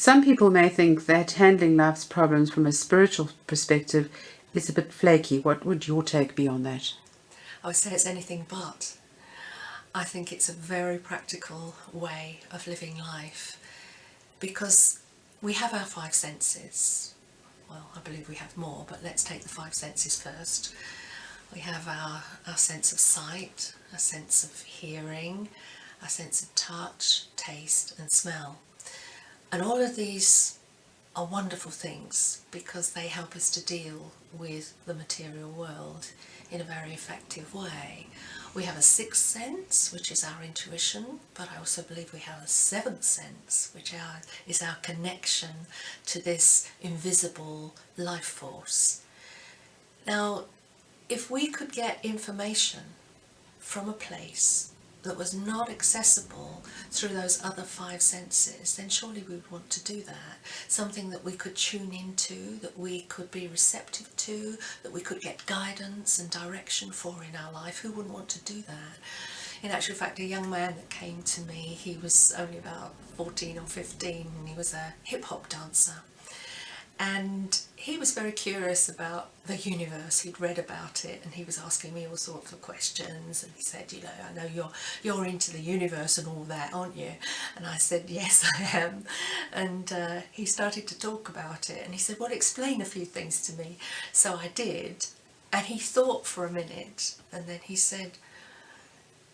Some people may think that handling life's problems from a spiritual perspective is a bit flaky. What would your take be on that? I would say it's anything but. I think it's a very practical way of living life, because we have our five senses. Well, I believe we have more, but let's take the five senses first. We have our sense of sight, a sense of hearing, a sense of touch, taste and smell. And all of these are wonderful things because they help us to deal with the material world in a very effective way. We have a sixth sense, which is our intuition, but I also believe we have a seventh sense, which is our connection to this invisible life force. Now, if we could get information from a place that was not accessible through those other five senses, then surely we would want to do that. Something that we could tune into, that we could be receptive to, that we could get guidance and direction for in our life. Who wouldn't want to do that? In actual fact, a young man that came to me, he was only about 14 or 15, and he was a hip-hop dancer. And he was very curious about the universe. He'd read about it and he was asking me all sorts of questions, and he said, you know, I know you're into the universe and all that, aren't you? And I said, yes, I am. And he started to talk about it, and he said, well, explain a few things to me. So I did, and he thought for a minute, and then he said,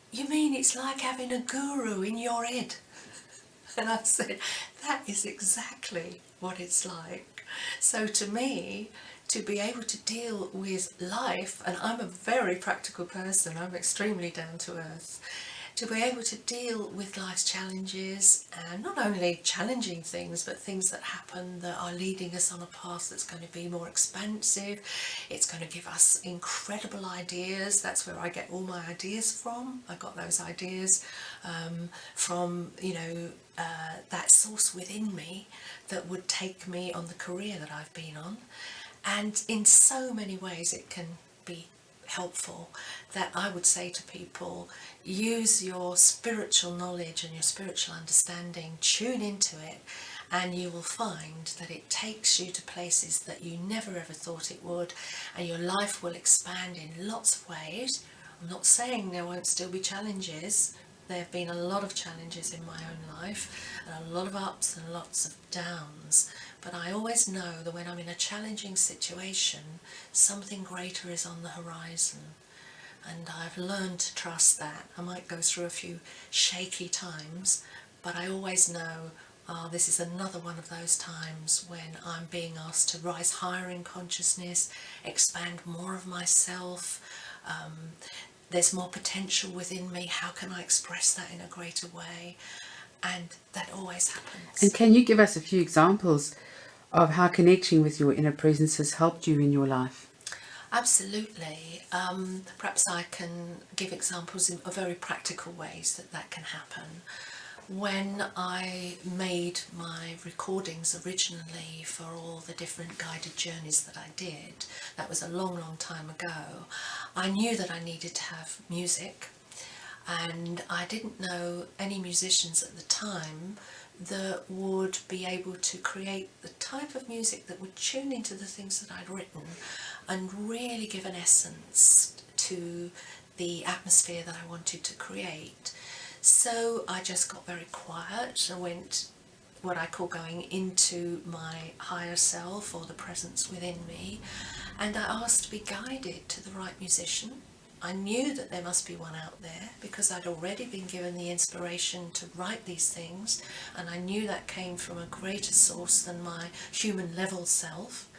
you mean it's like having a guru in your head? And I said, that is exactly what it's like. So to me, to be able to deal with life, and I'm a very practical person, I'm extremely down to earth, to be able to deal with life's challenges, and not only challenging things, but things that happen that are leading us on a path that's going to be more expansive. It's going to give us incredible ideas. That's where I get all my ideas from. I got those ideas from, you know, that source within me that would take me on the career that I've been on. And in so many ways it can be helpful, that I would say to people, use your spiritual knowledge and your spiritual understanding, tune into it, and you will find that it takes you to places that you never ever thought it would, and your life will expand in lots of ways. I'm not saying there won't still be challenges. There have been a lot of challenges in my own life, and a lot of ups and lots of downs, but I always know that when I'm in a challenging situation, something greater is on the horizon, and I've learned to trust that. I might go through a few shaky times, but I always know, this is another one of those times when I'm being asked to rise higher in consciousness, expand more of myself. There's more potential within me. How can I express that in a greater way? And that always happens. And can you give us a few examples of how connecting with your inner presence has helped you in your life? Absolutely. Perhaps I can give examples of very practical ways that can happen. When I made my recordings originally for all the different guided journeys that I did, that was a long, long time ago, I knew that I needed to have music, and I didn't know any musicians at the time that would be able to create the type of music that would tune into the things that I'd written and really give an essence to the atmosphere that I wanted to create. So I just got very quiet. I went, what I call, going into my higher self, or the presence within me, and I asked to be guided to the right musician. I knew that there must be one out there because I'd already been given the inspiration to write these things, and I knew that came from a greater source than my human level self.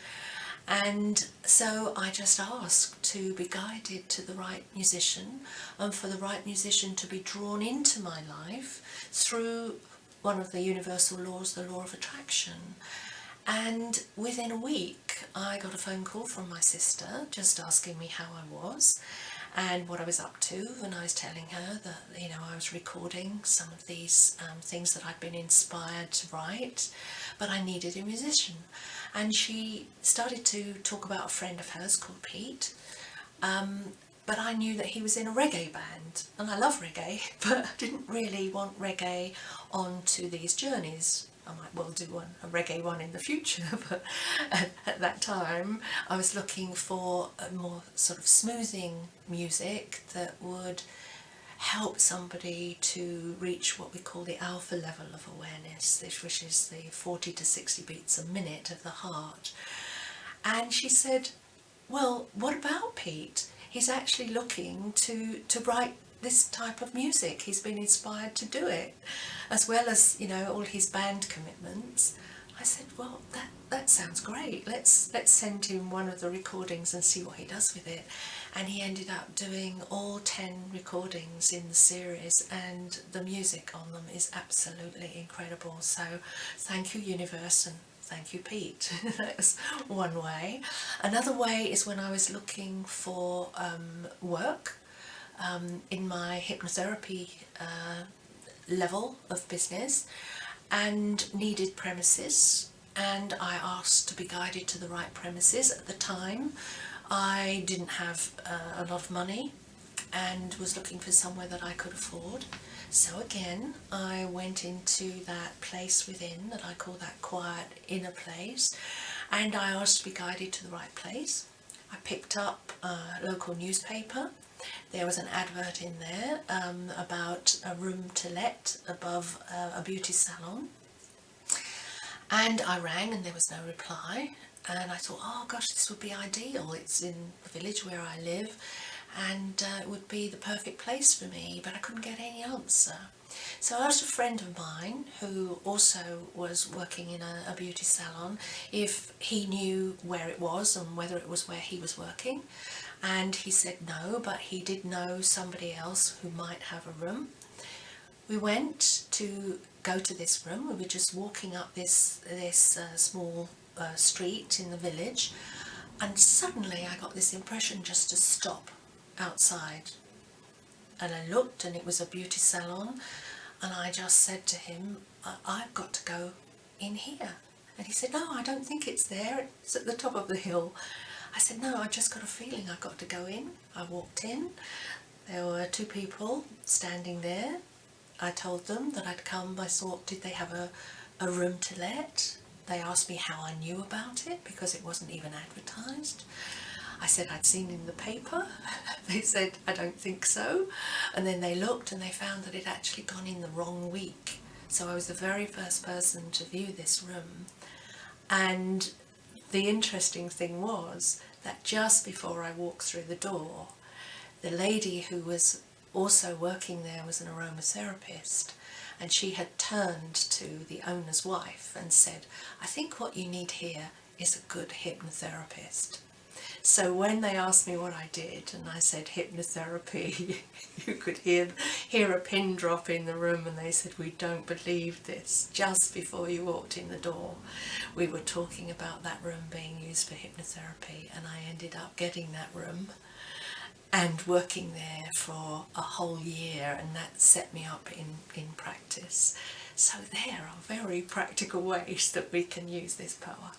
And so I just asked to be guided to the right musician, and for the right musician to be drawn into my life through one of the universal laws, the law of attraction. And within a week I got a phone call from my sister just asking me how I was and what I was up to, and I was telling her that, you know, I was recording some of these things that I'd been inspired to write, but I needed a musician. And she started to talk about a friend of hers called Pete, but I knew that he was in a reggae band, and I love reggae, but I didn't really want reggae onto these journeys. I might well do a reggae one in the future, but at that time I was looking for a more sort of smoothing music that would help somebody to reach what we call the alpha level of awareness, which is the 40 to 60 beats a minute of the heart. And she said, well, what about Pete? He's actually looking to write this type of music. He's been inspired to do it, as well as, you know, all his band commitments. I said, well, that sounds great. Let's send him one of the recordings and see what he does with it. And he ended up doing all 10 recordings in the series, and the music on them is absolutely incredible. So thank you, universe, and thank you, Pete. That's one way. Another way is when I was looking for work in my hypnotherapy level of business, and needed premises, and I asked to be guided to the right premises. At the time I didn't have a lot of money and was looking for somewhere that I could afford. So again, I went into that place within that I call that quiet inner place, and I asked to be guided to the right place. I picked up a local newspaper. There was an advert in there about a room to let above a beauty salon, and I rang and there was no reply, and I thought, oh gosh, this would be ideal. It's in the village where I live, and it would be the perfect place for me, but I couldn't get any answer. So I asked a friend of mine who also was working in a beauty salon if he knew where it was and whether it was where he was working, and he said no, but he did know somebody else who might have a room. We went to go to this room. We were just walking up this small street in the village, and suddenly I got this impression just to stop outside, and I looked, and it was a beauty salon, and I just said to him, I've got to go in here. And he said, no, I don't think it's there, it's at the top of the hill. I said, no, I just got a feeling I've got to go in. I walked in. There were two people standing there. I told them that I'd come. I thought, did they have a room to let? They asked me how I knew about it, because it wasn't even advertised. I said I'd seen in the paper. They said, I don't think so. And then they looked and they found that it had actually gone in the wrong week. So I was the very first person to view this room. And the interesting thing was that just before I walked through the door, the lady who was also working there was an aromatherapist, and she had turned to the owner's wife and said, I think what you need here is a good hypnotherapist. So when they asked me what I did, and I said hypnotherapy, you could hear a pin drop in the room, and they said, we don't believe this. Just before you walked in the door, we were talking about that room being used for hypnotherapy, and I ended up getting that room and working there for a whole year, and that set me up in practice. So there are very practical ways that we can use this power.